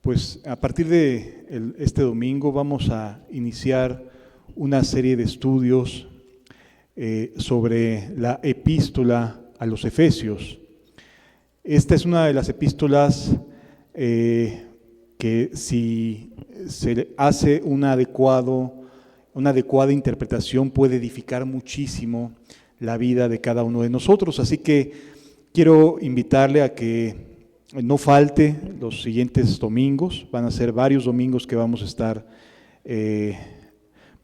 Pues a partir de este domingo vamos a iniciar una serie de estudios sobre la epístola a los Efesios. Esta es una de las epístolas que si se hace una adecuada interpretación puede edificar muchísimo la vida de cada uno de nosotros. Así que quiero invitarle a que no falte los siguientes domingos. Van a ser varios domingos que vamos a estar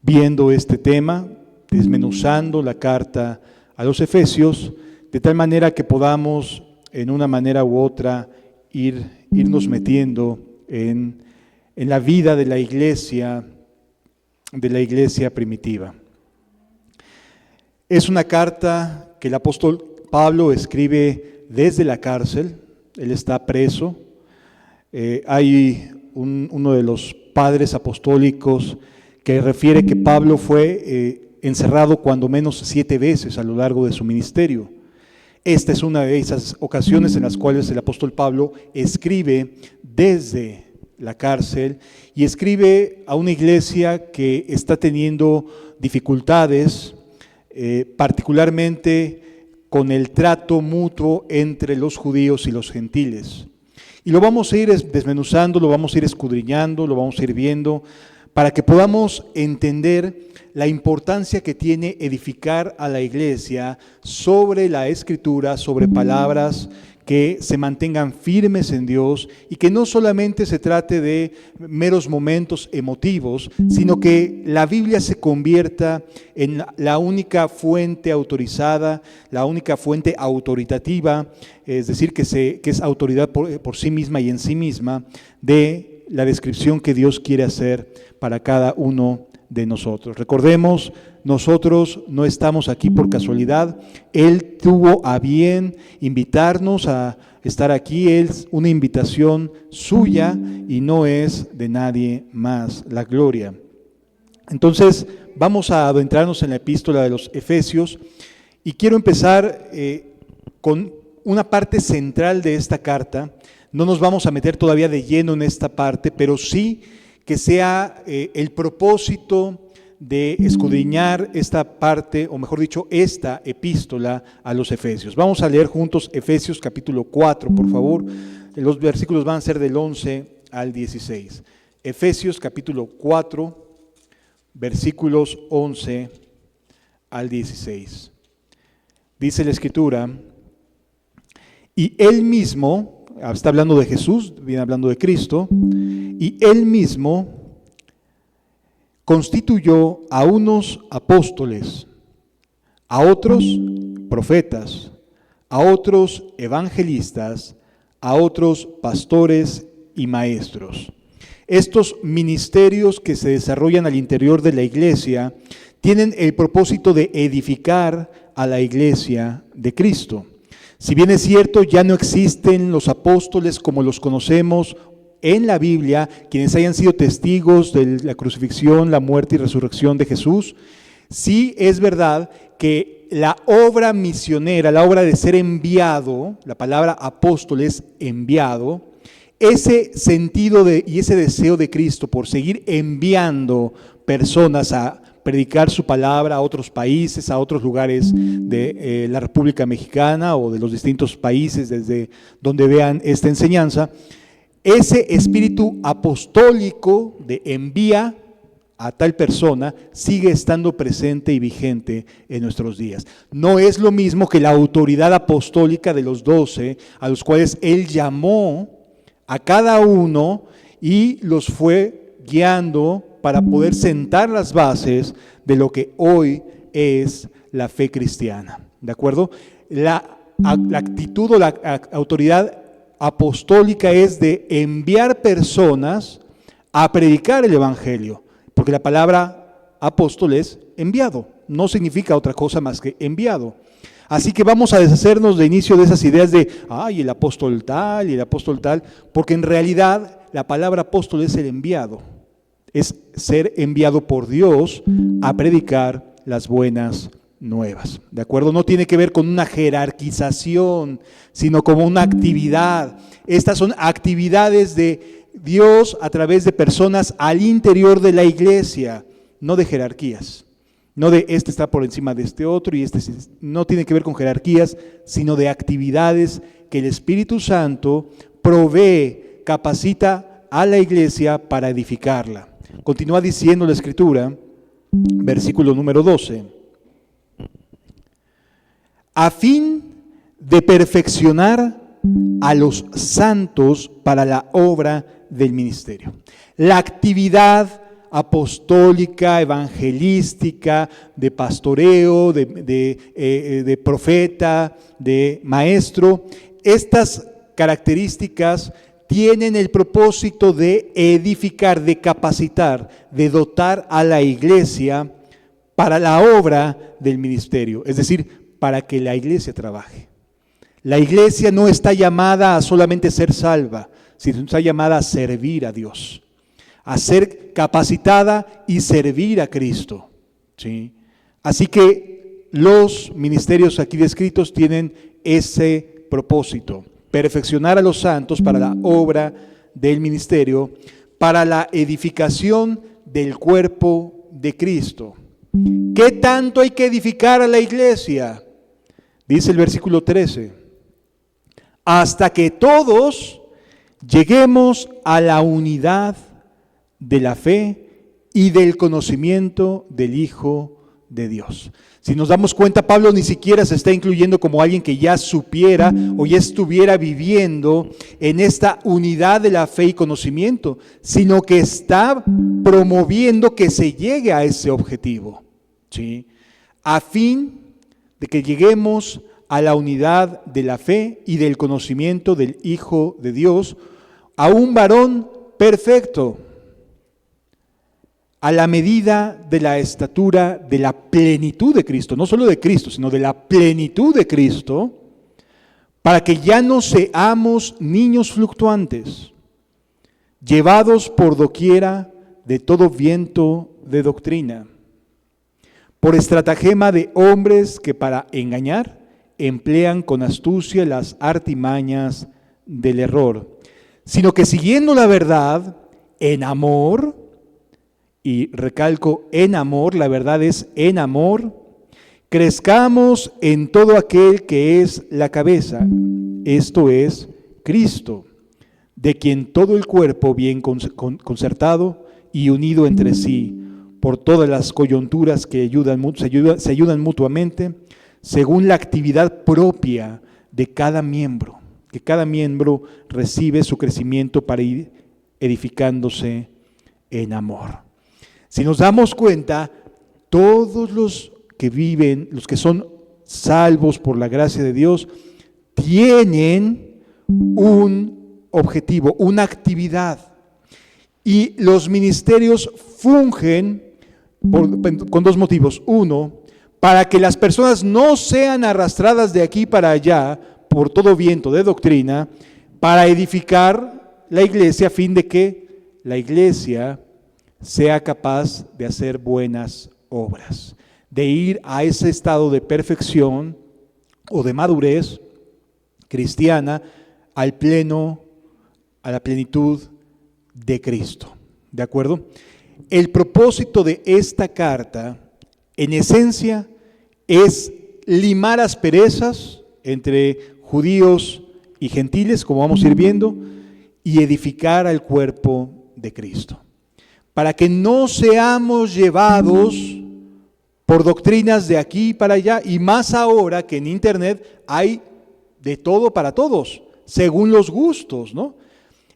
viendo este tema, desmenuzando la carta a los Efesios, de tal manera que podamos en una manera u otra irnos metiendo en la vida de la iglesia primitiva. Es una carta que el apóstol Pablo escribe desde la cárcel. Él está preso. Hay uno de los padres apostólicos que refiere que Pablo fue encerrado cuando menos 7 veces a lo largo de su ministerio. Esta es una de esas ocasiones en las cuales el apóstol Pablo escribe desde la cárcel y escribe a una iglesia que está teniendo dificultades, particularmente con el trato mutuo entre los judíos y los gentiles. Y lo vamos a ir desmenuzando, lo vamos a ir escudriñando, lo vamos a ir viendo, para que podamos entender la importancia que tiene edificar a la iglesia sobre la Escritura, sobre palabras que se mantengan firmes en Dios y que no solamente se trate de meros momentos emotivos, sino que la Biblia se convierta en la única fuente autorizada, la única fuente autoritativa, es decir, que es autoridad por sí misma y en sí misma de la descripción que Dios quiere hacer para cada uno de nosotros. Recordemos, nosotros no estamos aquí por casualidad. Él tuvo a bien invitarnos a estar aquí. Es una invitación suya y no es de nadie más la gloria. Entonces, vamos a adentrarnos en la epístola de los Efesios y quiero empezar con una parte central de esta carta. No nos vamos a meter todavía de lleno en esta parte, pero sí que sea el propósito de escudriñar esta parte, o mejor dicho, esta epístola a los Efesios. Vamos a leer juntos Efesios capítulo 4, por favor. Los versículos van a ser del 11 al 16. Efesios capítulo 4, versículos 11 al 16. Dice la Escritura, y Él mismo, está hablando de Jesús, viene hablando de Cristo, y Él mismo constituyó a unos apóstoles, a otros profetas, a otros evangelistas, a otros pastores y maestros. Estos ministerios que se desarrollan al interior de la iglesia tienen el propósito de edificar a la iglesia de Cristo. Si bien es cierto, ya no existen los apóstoles como los conocemos en la Biblia, quienes hayan sido testigos de la crucifixión, la muerte y resurrección de Jesús, sí es verdad que la obra misionera, la obra de ser enviado, la palabra apóstol es enviado, ese sentido y ese deseo de Cristo por seguir enviando personas a predicar su palabra a otros países, a otros lugares de la República Mexicana o de los distintos países desde donde vean esta enseñanza, ese espíritu apostólico de envía a tal persona sigue estando presente y vigente en nuestros días. No es lo mismo que la autoridad apostólica de los 12, a los cuales Él llamó a cada uno y los fue guiando para poder sentar las bases de lo que hoy es la fe cristiana. ¿De acuerdo? La actitud o la autoridad apostólica es de enviar personas a predicar el evangelio, porque la palabra apóstol es enviado, no significa otra cosa más que enviado. Así que vamos a deshacernos de inicio de esas ideas de, el apóstol tal y el apóstol tal, porque en realidad la palabra apóstol es el enviado, es ser enviado por Dios a predicar las buenas nuevas, ¿de acuerdo? No tiene que ver con una jerarquización, sino como una actividad. Estas son actividades de Dios a través de personas al interior de la iglesia, no de jerarquías, no de este está por encima de este otro y este no tiene que ver con jerarquías, sino de actividades que el Espíritu Santo provee, capacita a la iglesia para edificarla. Continúa diciendo la Escritura, versículo número 12, a fin de perfeccionar a los santos para la obra del ministerio. La actividad apostólica, evangelística, de pastoreo, de profeta, de maestro, estas características tienen el propósito de edificar, de capacitar, de dotar a la iglesia para la obra del ministerio, es decir, para que la iglesia trabaje. La iglesia no está llamada a solamente ser salva, sino está llamada a servir a Dios, a ser capacitada y servir a Cristo, ¿sí? Así que los ministerios aquí descritos tienen ese propósito: perfeccionar a los santos para la obra del ministerio, para la edificación del cuerpo de Cristo. ¿Qué tanto hay que edificar a la iglesia? Dice el versículo 13, hasta que todos lleguemos a la unidad de la fe y del conocimiento del Hijo de Dios. Si nos damos cuenta, Pablo ni siquiera se está incluyendo como alguien que ya supiera o ya estuviera viviendo en esta unidad de la fe y conocimiento, sino que está promoviendo que se llegue a ese objetivo, ¿sí? A fin de que lleguemos a la unidad de la fe y del conocimiento del Hijo de Dios, a un varón perfecto, a la medida de la estatura de la plenitud de Cristo, no solo de Cristo, sino de la plenitud de Cristo, para que ya no seamos niños fluctuantes, llevados por doquiera de todo viento de doctrina, por estratagema de hombres que para engañar emplean con astucia las artimañas del error, sino que siguiendo la verdad en amor, y recalco en amor, la verdad es en amor, crezcamos en todo aquel que es la cabeza, esto es Cristo, de quien todo el cuerpo bien concertado y unido entre sí, por todas las coyunturas que se ayudan mutuamente, según la actividad propia de cada miembro, que cada miembro recibe su crecimiento para ir edificándose en amor. Si nos damos cuenta, todos los que viven, los que son salvos por la gracia de Dios, tienen un objetivo, una actividad. Y los ministerios fungen con dos motivos. Uno, para que las personas no sean arrastradas de aquí para allá por todo viento de doctrina, para edificar la iglesia a fin de que la iglesia sea capaz de hacer buenas obras, de ir a ese estado de perfección o de madurez cristiana a la plenitud de Cristo. ¿De acuerdo? El propósito de esta carta, en esencia, es limar asperezas entre judíos y gentiles, como vamos a ir viendo, y edificar al cuerpo de Cristo, para que no seamos llevados por doctrinas de aquí para allá, y más ahora que en internet hay de todo para todos, según los gustos, ¿no?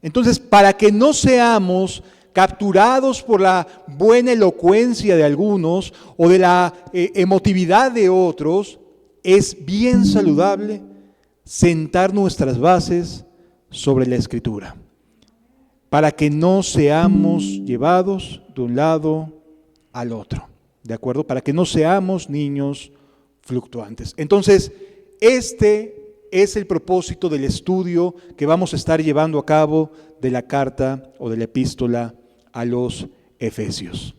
Entonces, para que no seamos capturados por la buena elocuencia de algunos o de la emotividad de otros, es bien saludable sentar nuestras bases sobre la Escritura, para que no seamos llevados de un lado al otro, ¿de acuerdo? Para que no seamos niños fluctuantes. Entonces, este es el propósito del estudio que vamos a estar llevando a cabo de la carta o de la epístola a los Efesios.